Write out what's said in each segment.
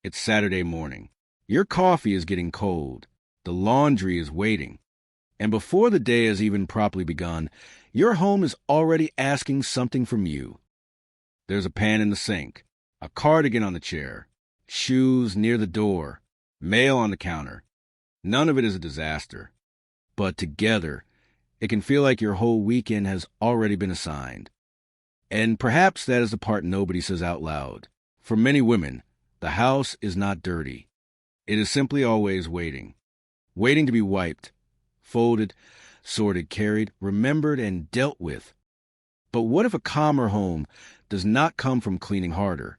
It's Saturday morning. Your coffee is getting cold. The laundry is waiting. And before the day has even properly begun, your home is already asking something from you. There's a pan in the sink, a cardigan on the chair, shoes near the door, mail on the counter. None of it is a disaster. But together, it can feel like your whole weekend has already been assigned. And perhaps that is the part nobody says out loud. For many women, the house is not dirty. It is simply always waiting. Waiting to be wiped, folded, sorted, carried, remembered, and dealt with. But what if a calmer home does not come from cleaning harder?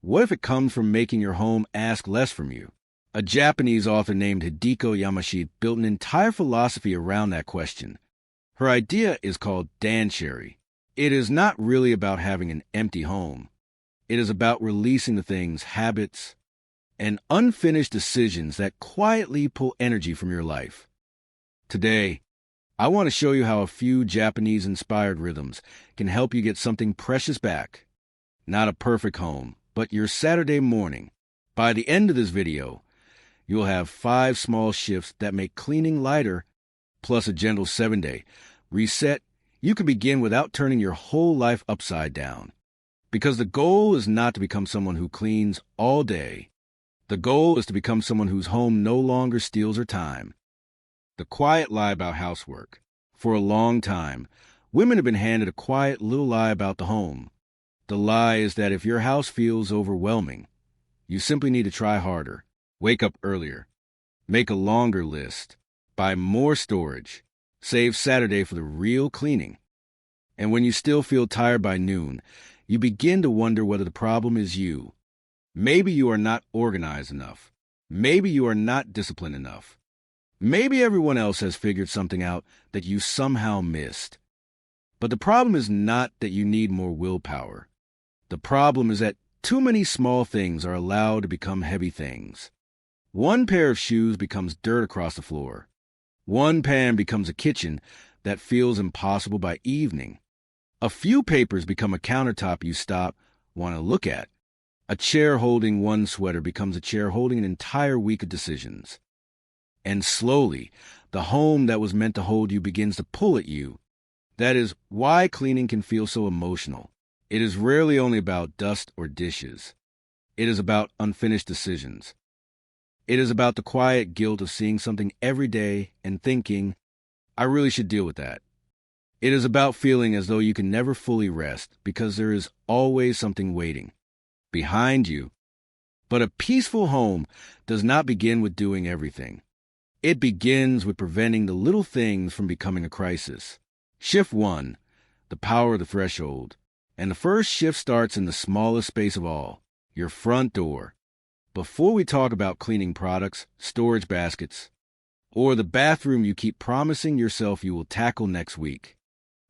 What if it comes from making your home ask less from you? A Japanese author named Hideko Yamashita built an entire philosophy around that question. Her idea is called danshari. It is not really about having an empty home. It is about releasing the things, habits, and unfinished decisions that quietly pull energy from your life. Today, I want to show you how a few Japanese-inspired rhythms can help you get something precious back. Not a perfect home, but your Saturday morning. By the end of this video, you'll have 5 small shifts that make cleaning lighter, plus a gentle 7-day reset you can begin without turning your whole life upside down. Because the goal is not to become someone who cleans all day. The goal is to become someone whose home no longer steals her time. The quiet lie about housework. For a long time, women have been handed a quiet little lie about the home. The lie is that if your house feels overwhelming, you simply need to try harder, wake up earlier, make a longer list, buy more storage, save Saturday for the real cleaning. And when you still feel tired by noon, you begin to wonder whether the problem is you. Maybe you are not organized enough. Maybe you are not disciplined enough. Maybe everyone else has figured something out that you somehow missed. But the problem is not that you need more willpower. The problem is that too many small things are allowed to become heavy things. One pair of shoes becomes dirt across the floor. One pan becomes a kitchen that feels impossible by evening. A few papers become a countertop you want to look at. A chair holding one sweater becomes a chair holding an entire week of decisions. And slowly, the home that was meant to hold you begins to pull at you. That is why cleaning can feel so emotional. It is rarely only about dust or dishes. It is about unfinished decisions. It is about the quiet guilt of seeing something every day and thinking, I really should deal with that. It is about feeling as though you can never fully rest because there is always something waiting behind you. But a peaceful home does not begin with doing everything. It begins with preventing the little things from becoming a crisis. Shift 1, the power of the threshold. And the first shift starts in the smallest space of all, your front door. Before we talk about cleaning products, storage baskets, or the bathroom you keep promising yourself you will tackle next week,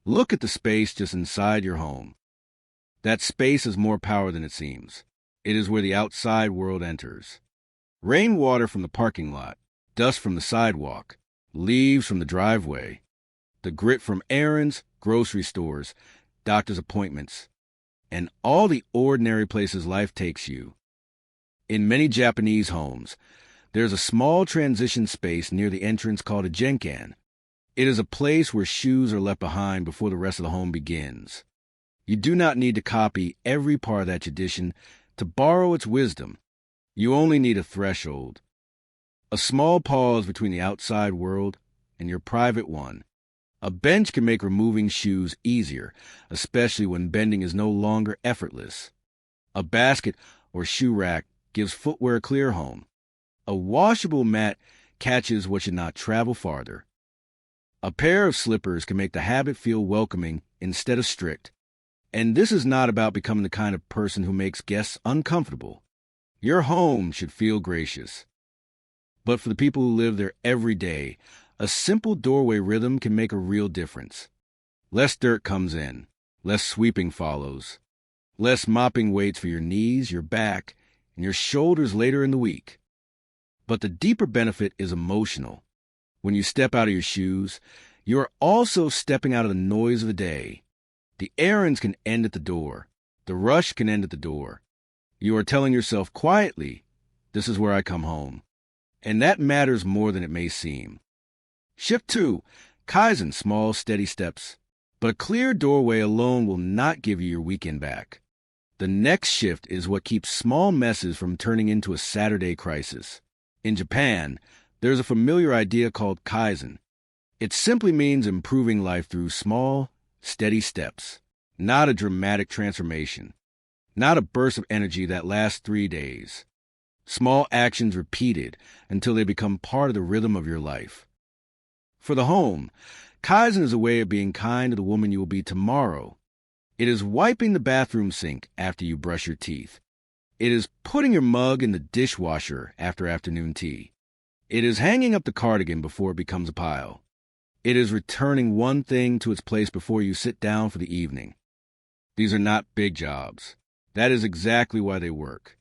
look at the space just inside your home. That space has more power than it seems. It is where the outside world enters. Rainwater from the parking lot, dust from the sidewalk, leaves from the driveway, the grit from errands, grocery stores, doctor's appointments, and all the ordinary places life takes you. In many Japanese homes, there's a small transition space near the entrance called a genkan. It is a place where shoes are left behind before the rest of the home begins. You do not need to copy every part of that tradition to borrow its wisdom. You only need a threshold, a small pause between the outside world and your private one. A bench can make removing shoes easier, especially when bending is no longer effortless. A basket or shoe rack gives footwear a clear home. A washable mat catches what should not travel farther. A pair of slippers can make the habit feel welcoming instead of strict. And this is not about becoming the kind of person who makes guests uncomfortable. Your home should feel gracious. But for the people who live there every day, a simple doorway rhythm can make a real difference. Less dirt comes in, less sweeping follows, less mopping waits for your knees, your back, and your shoulders later in the week. But the deeper benefit is emotional. When you step out of your shoes, you are also stepping out of the noise of the day. The errands can end at the door. The rush can end at the door. You are telling yourself quietly, This is where I come home. And that matters more than it may seem. Shift 2. Kaizen, small, steady steps. But a clear doorway alone will not give you your weekend back. The next shift is what keeps small messes from turning into a Saturday crisis. In Japan, there's a familiar idea called Kaizen. It simply means improving life through small, steady steps, not a dramatic transformation, not a burst of energy that lasts 3 days. Small actions repeated until they become part of the rhythm of your life. For the home, Kaizen is a way of being kind to the woman you will be tomorrow. It is wiping the bathroom sink after you brush your teeth. It is putting your mug in the dishwasher after afternoon tea. It is hanging up the cardigan before it becomes a pile. It is returning one thing to its place before you sit down for the evening. These are not big jobs. That is exactly why they work.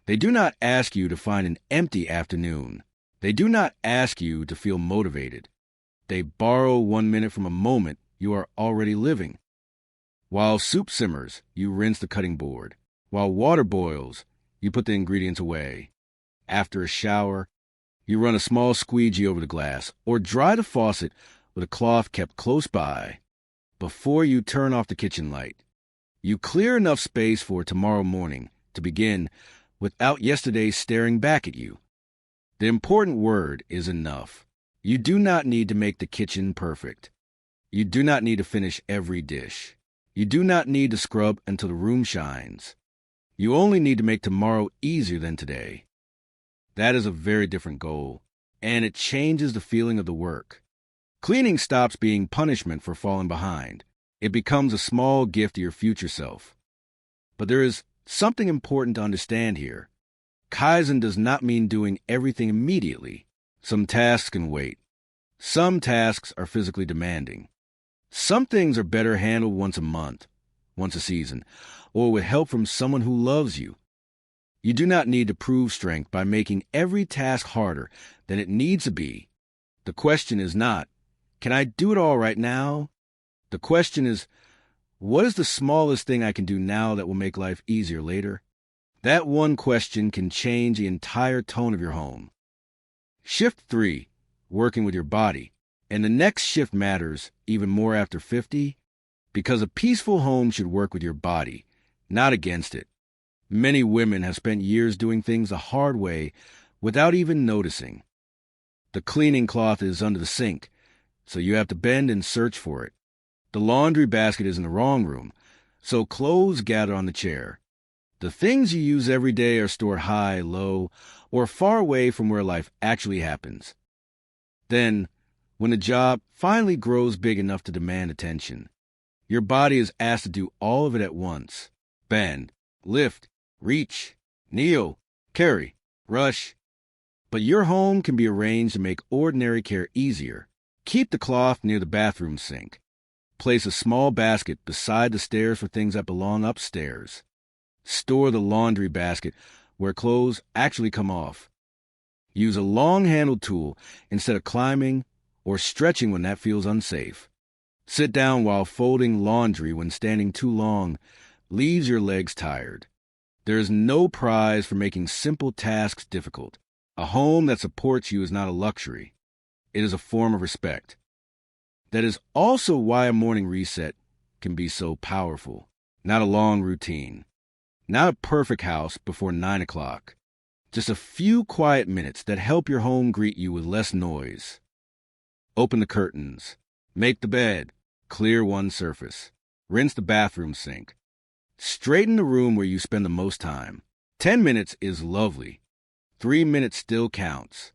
They do not ask you to find an empty afternoon. They do not ask you to feel motivated. They borrow 1 minute from a moment you are already living. While soup simmers, you rinse the cutting board. While water boils, you put the ingredients away. After a shower, you run a small squeegee over the glass or dry the faucet with a cloth kept close by. Before you turn off the kitchen light, you clear enough space for tomorrow morning to begin without yesterday staring back at you. The important word is enough. You do not need to make the kitchen perfect. You do not need to finish every dish. You do not need to scrub until the room shines. You only need to make tomorrow easier than today. That is a very different goal, and it changes the feeling of the work. Cleaning stops being punishment for falling behind. It becomes a small gift to your future self. But there is something important to understand here. Kaizen does not mean doing everything immediately. Some tasks can wait. Some tasks are physically demanding. Some things are better handled once a month, once a season, or with help from someone who loves you. You do not need to prove strength by making every task harder than it needs to be. The question is not, can I do it all right now? The question is, what is the smallest thing I can do now that will make life easier later? That one question can change the entire tone of your home. Shift 3, working with your body. And the next shift matters even more after 50, because a peaceful home should work with your body, not against it. Many women have spent years doing things the hard way without even noticing. The cleaning cloth is under the sink, so you have to bend and search for it. The laundry basket is in the wrong room, so clothes gather on the chair. The things you use every day are stored high, low, or far away from where life actually happens. Then, when the job finally grows big enough to demand attention, your body is asked to do all of it at once. Bend, lift, reach, kneel, carry, rush. But your home can be arranged to make ordinary care easier. Keep the cloth near the bathroom sink. Place a small basket beside the stairs for things that belong upstairs. Store the laundry basket where clothes actually come off. Use a long-handled tool instead of climbing or stretching when that feels unsafe. Sit down while folding laundry when standing too long leaves your legs tired. There is no prize for making simple tasks difficult. A home that supports you is not a luxury. It is a form of respect. That is also why a morning reset can be so powerful. Not a long routine. Not a perfect house before 9 o'clock. Just a few quiet minutes that help your home greet you with less noise. Open the curtains. Make the bed. Clear one surface. Rinse the bathroom sink. Straighten the room where you spend the most time. 10 minutes is lovely. 3 minutes still counts.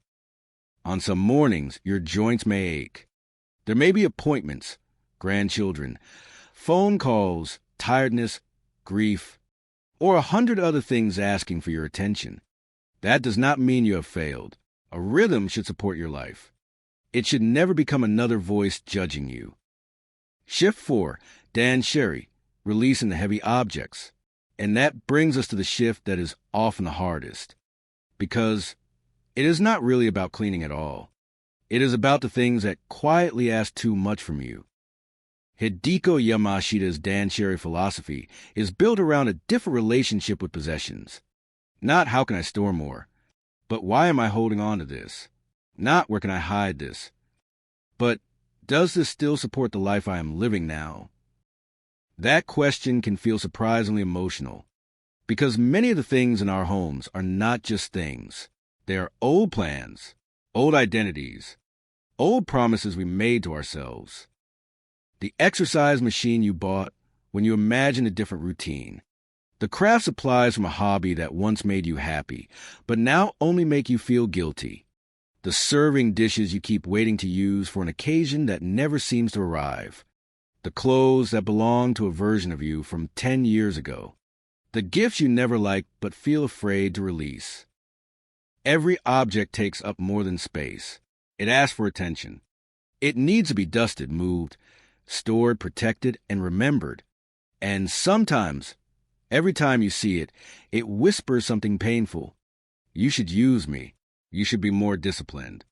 On some mornings, your joints may ache. There may be appointments, grandchildren, phone calls, tiredness, grief, or 100 other things asking for your attention. That does not mean you have failed. A rhythm should support your life. It should never become another voice judging you. Shift 4, Dan Sherry, releasing the heavy objects. And that brings us to the shift that is often the hardest. Because it is not really about cleaning at all. It is about the things that quietly ask too much from you. Hideko Yamashita's Dan Sherry philosophy is built around a different relationship with possessions. Not how can I store more, But why am I holding on to this? Not where can I hide this? But does this still support the life I am living now? That question can feel surprisingly emotional, because many of the things in our homes are not just things. They are old plans, old identities, old promises we made to ourselves. The exercise machine you bought when you imagined a different routine. The craft supplies from a hobby that once made you happy, but now only make you feel guilty. The serving dishes you keep waiting to use for an occasion that never seems to arrive. The clothes that belong to a version of you from 10 years ago. The gifts you never liked but feel afraid to release. Every object takes up more than space. It asks for attention. It needs to be dusted, moved, stored, protected, and remembered. And sometimes, every time you see it, it whispers something painful. You should use me. You should be more disciplined.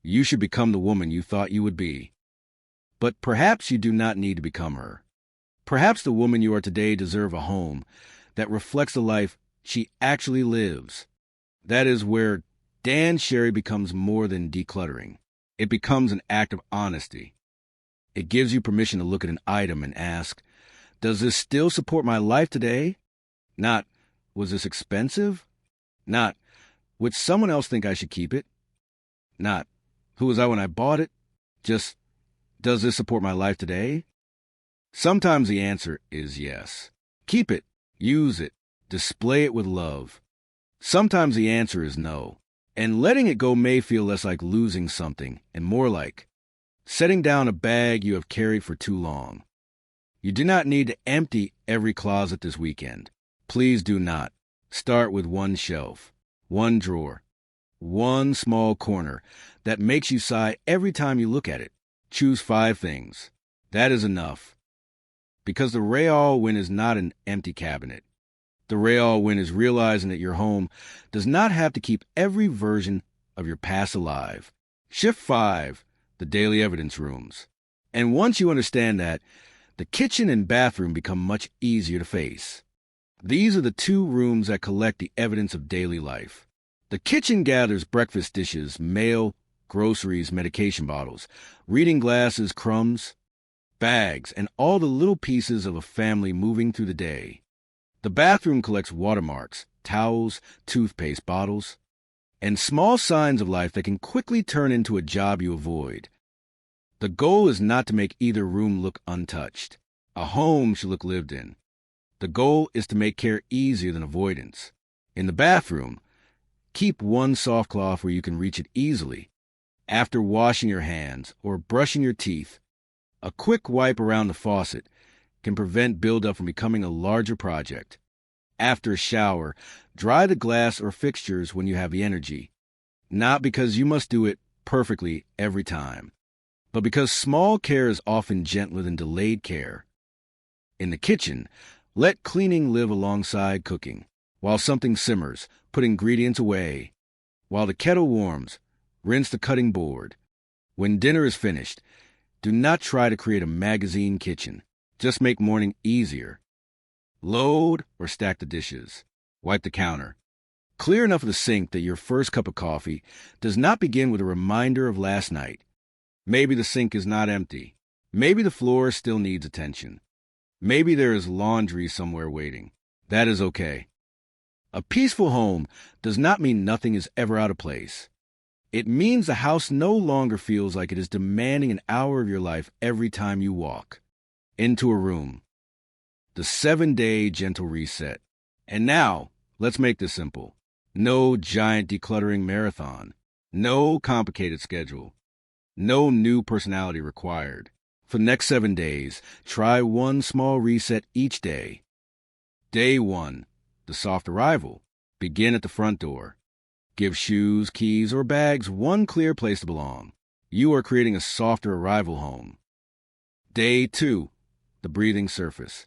You should become the woman you thought you would be. But perhaps you do not need to become her. Perhaps the woman you are today deserves a home that reflects the life she actually lives. That is where Dan Sherry becomes more than decluttering. It becomes an act of honesty. It gives you permission to look at an item and ask, does this still support my life today? Not, was this expensive? Not, would someone else think I should keep it? Not, who was I when I bought it? Just, does this support my life today? Sometimes the answer is yes. Keep it, use it, display it with love. Sometimes the answer is no, and letting it go may feel less like losing something and more like setting down a bag you have carried for too long. You do not need to empty every closet this weekend. Please do not. Start with one shelf, one drawer, one small corner that makes you sigh every time you look at it. Choose 5 things. That is enough. Because the real win is not an empty cabinet. The real win is realizing that your home does not have to keep every version of your past alive. Shift 5, the daily evidence rooms. And once you understand that, the kitchen and bathroom become much easier to face. These are the 2 rooms that collect the evidence of daily life. The kitchen gathers breakfast dishes, mail, groceries, medication bottles, reading glasses, crumbs, bags, and all the little pieces of a family moving through the day. The bathroom collects watermarks, towels, toothpaste bottles, and small signs of life that can quickly turn into a job you avoid. The goal is not to make either room look untouched. A home should look lived in. The goal is to make care easier than avoidance. In the bathroom, keep one soft cloth where you can reach it easily. After washing your hands or brushing your teeth, a quick wipe around the faucet can prevent buildup from becoming a larger project. After a shower, dry the glass or fixtures when you have the energy, not because you must do it perfectly every time, but because small care is often gentler than delayed care. In the kitchen, let cleaning live alongside cooking. While something simmers, put ingredients away. While the kettle warms, rinse the cutting board. When dinner is finished, do not try to create a magazine kitchen. Just make morning easier. Load or stack the dishes. Wipe the counter. Clear enough of the sink that your first cup of coffee does not begin with a reminder of last night. Maybe the sink is not empty. Maybe the floor still needs attention. Maybe there is laundry somewhere waiting. That is okay. A peaceful home does not mean nothing is ever out of place. It means the house no longer feels like it is demanding an hour of your life every time you walk into a room. The 7-day gentle reset. And now, let's make this simple. No giant decluttering marathon. No complicated schedule. No new personality required. For the next 7 days, try one small reset each day. Day 1, the soft arrival. Begin at the front door. Give shoes, keys, or bags one clear place to belong. You are creating a softer arrival home. Day 2, the breathing surface.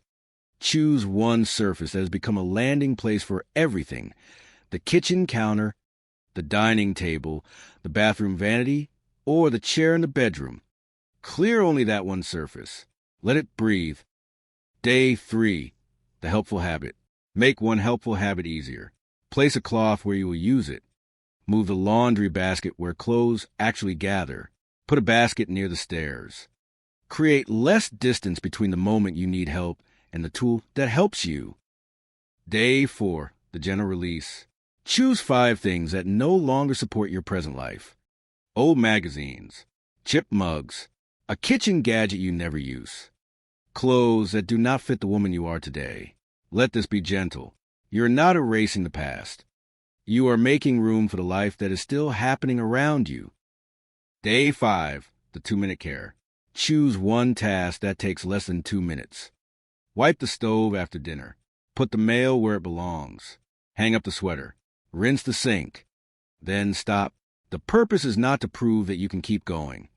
Choose one surface that has become a landing place for everything. The kitchen counter, the dining table, the bathroom vanity, or the chair in the bedroom. Clear only that one surface. Let it breathe. Day 3, the helpful habit. Make one helpful habit easier. Place a cloth where you will use it. Move the laundry basket where clothes actually gather. Put a basket near the stairs. Create less distance between the moment you need help and the tool that helps you. Day 4, the gentle release. Choose 5 things that no longer support your present life. Old magazines, chipped mugs, a kitchen gadget you never use, clothes that do not fit the woman you are today. Let this be gentle. You're not erasing the past. You are making room for the life that is still happening around you. Day 5, the 2-minute care. Choose one task that takes less than 2 minutes. Wipe the stove after dinner. Put the mail where it belongs. Hang up the sweater. Rinse the sink. Then stop. The purpose is not to prove that you can keep going.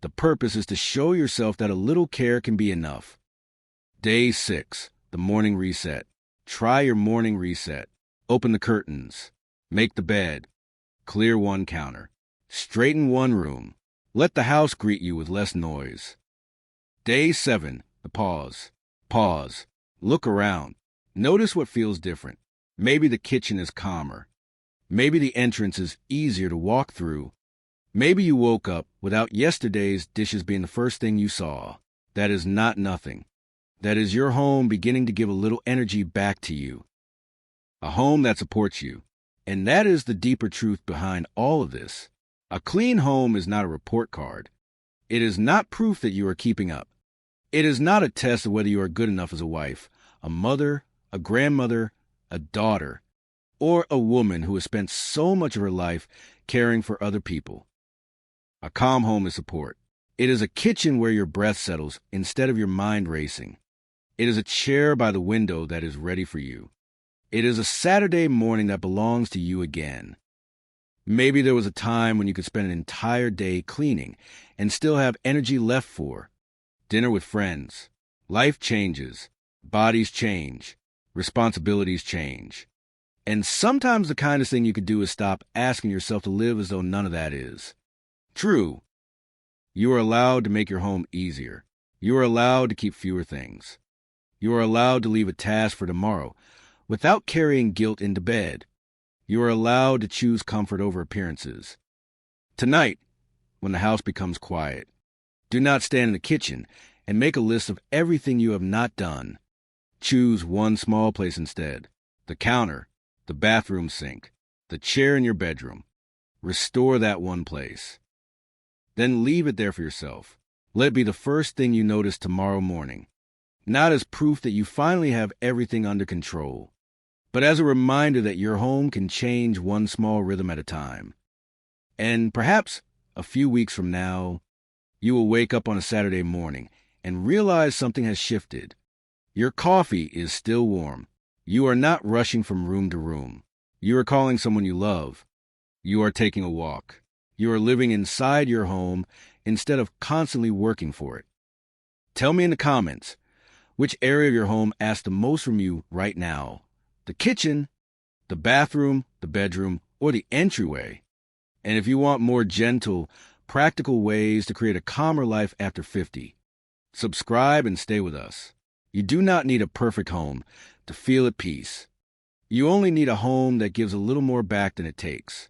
The purpose is to show yourself that a little care can be enough. Day 6, the morning reset. Try your morning reset. Open the curtains. Make the bed. Clear one counter. Straighten one room. Let the house greet you with less noise. Day 7, the pause. Pause. Look around. Notice what feels different. Maybe the kitchen is calmer. Maybe the entrance is easier to walk through. Maybe you woke up without yesterday's dishes being the first thing you saw. That is not nothing. That is your home beginning to give a little energy back to you. A home that supports you. And that is the deeper truth behind all of this. A clean home is not a report card. It is not proof that you are keeping up. It is not a test of whether you are good enough as a wife, a mother, a grandmother, a daughter, or a woman who has spent so much of her life caring for other people. A calm home is support. It is a kitchen where your breath settles instead of your mind racing. It is a chair by the window that is ready for you. It is a Saturday morning that belongs to you again. Maybe there was a time when you could spend an entire day cleaning and still have energy left for dinner with friends. Life changes. Bodies change. Responsibilities change. And sometimes the kindest thing you could do is stop asking yourself to live as though none of that is true. You are allowed to make your home easier. You are allowed to keep fewer things. You are allowed to leave a task for tomorrow without carrying guilt into bed. You are allowed to choose comfort over appearances. Tonight, when the house becomes quiet, do not stand in the kitchen and make a list of everything you have not done. Choose one small place instead. The counter, the bathroom sink, the chair in your bedroom. Restore that one place. Then leave it there for yourself. Let it be the first thing you notice tomorrow morning. Not as proof that you finally have everything under control, but as a reminder that your home can change one small rhythm at a time. And perhaps a few weeks from now, you will wake up on a Saturday morning and realize something has shifted. Your coffee is still warm. You are not rushing from room to room. You are calling someone you love. You are taking a walk. You are living inside your home instead of constantly working for it. Tell me in the comments, which area of your home asks the most from you right now? The kitchen, the bathroom, the bedroom, or the entryway? And if you want more gentle, practical ways to create a calmer life after 50, subscribe and stay with us. You do not need a perfect home to feel at peace. You only need a home that gives a little more back than it takes.